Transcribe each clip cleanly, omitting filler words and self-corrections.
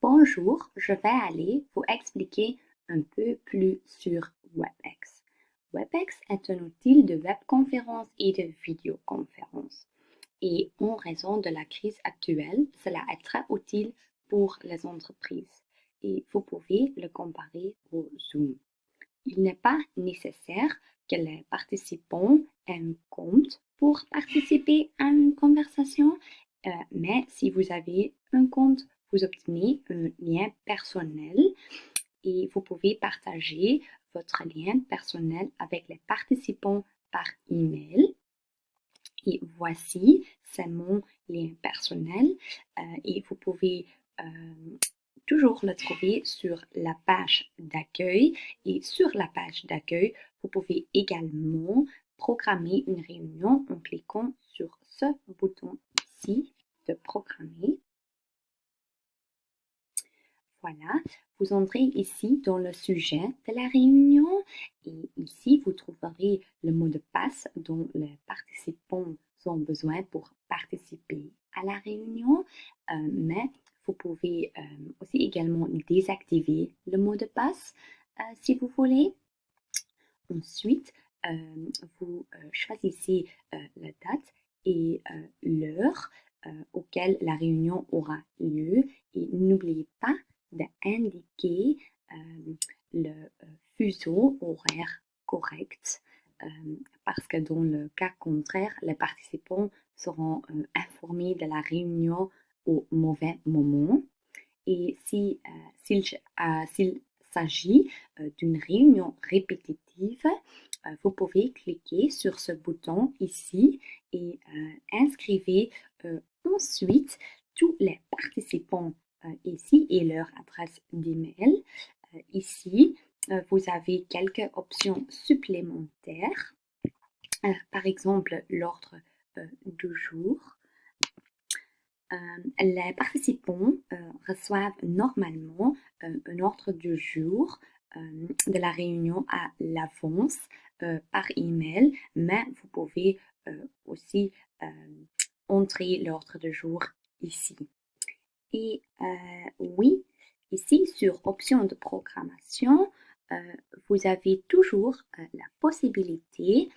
Bonjour, je vais aller vous expliquer un peu plus sur WebEx. WebEx est un outil de webconférence et de vidéoconférence. Et en raison de la crise actuelle, cela est très utile pour les entreprises. Et vous pouvez le comparer au Zoom. Il n'est pas nécessaire que les participants aient un compte pour participer à une conversation, mais si vous avez un compte, vous obtenez un lien personnel et vous pouvez partager votre lien personnel avec les participants par email. Et voici, c'est mon lien personnel et vous pouvez toujours le trouver sur la page d'accueil. Et sur la page d'accueil, vous pouvez également programmer une réunion en cliquant sur ce bouton ici de programmer. Voilà, vous entrez ici dans le sujet de la réunion et ici vous trouverez le mot de passe dont les participants ont besoin pour participer à la réunion, mais vous pouvez aussi également désactiver le mot de passe si vous voulez. Ensuite, vous choisissez la date et l'heure auquel la réunion aura lieu et n'oubliez pas d'indiquer le fuseau horaire correct parce que dans le cas contraire, les participants seront informés de la réunion au mauvais moment. Et s'il s'agit d'une réunion répétitive, vous pouvez cliquer sur ce bouton ici et inscrivez ensuite tous les participants ici et leur adresse d'email. Ici, vous avez quelques options supplémentaires, par exemple l'ordre du jour. Les participants reçoivent normalement un ordre du jour de la réunion à l'avance par email, mais vous pouvez aussi entrer l'ordre du jour ici. Et oui, ici sur options de programmation, vous avez toujours la possibilité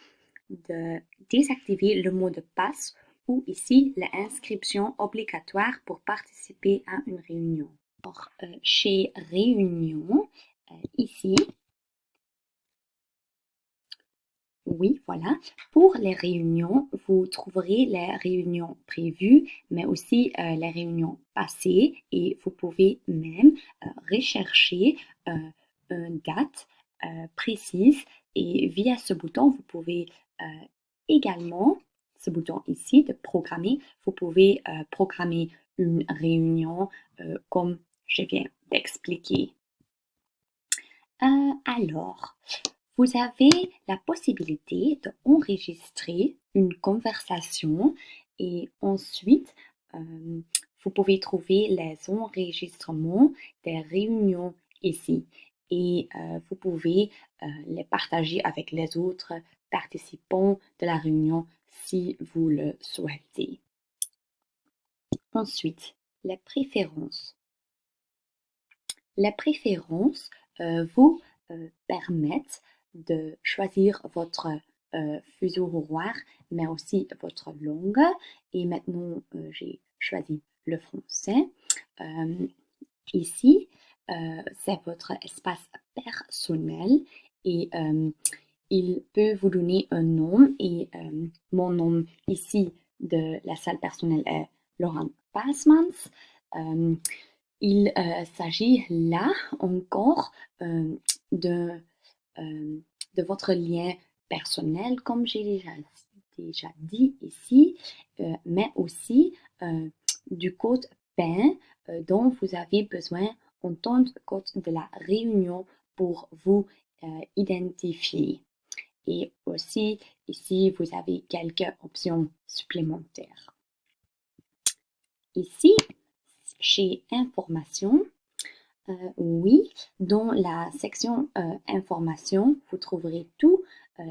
de désactiver le mot de passe ou ici l'inscription obligatoire pour participer à une réunion. Alors, chez Réunion, ici, oui, voilà. Pour les réunions, vous trouverez les réunions prévues, mais aussi les réunions passées et vous pouvez même rechercher une date précise et via ce bouton, vous pouvez également, ce bouton ici de programmer, vous pouvez programmer une réunion comme je viens d'expliquer. Alors, vous avez la possibilité d'enregistrer une conversation et ensuite, vous pouvez trouver les enregistrements des réunions ici et vous pouvez les partager avec les autres participants de la réunion si vous le souhaitez. Ensuite, les préférences. Les préférences vous permettent de choisir votre fuseau horaire, mais aussi votre langue. Et maintenant, j'ai choisi le français. Ici, c'est votre espace personnel et il peut vous donner un nom. Et mon nom ici de la salle personnelle est Laurent Passmans. Il s'agit là encore de votre lien personnel, comme j'ai déjà dit ici, mais aussi du code PIN dont vous avez besoin en tant que code de la réunion pour vous identifier. Et aussi, ici, vous avez quelques options supplémentaires. Ici, chez Information, oui, dans la section Information, vous trouverez tout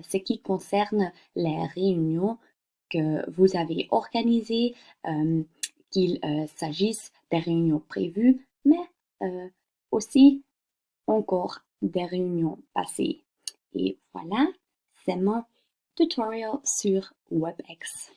ce qui concerne les réunions que vous avez organisées, qu'il s'agisse des réunions prévues, mais aussi encore des réunions passées. Et voilà, c'est mon tutoriel sur WebEx.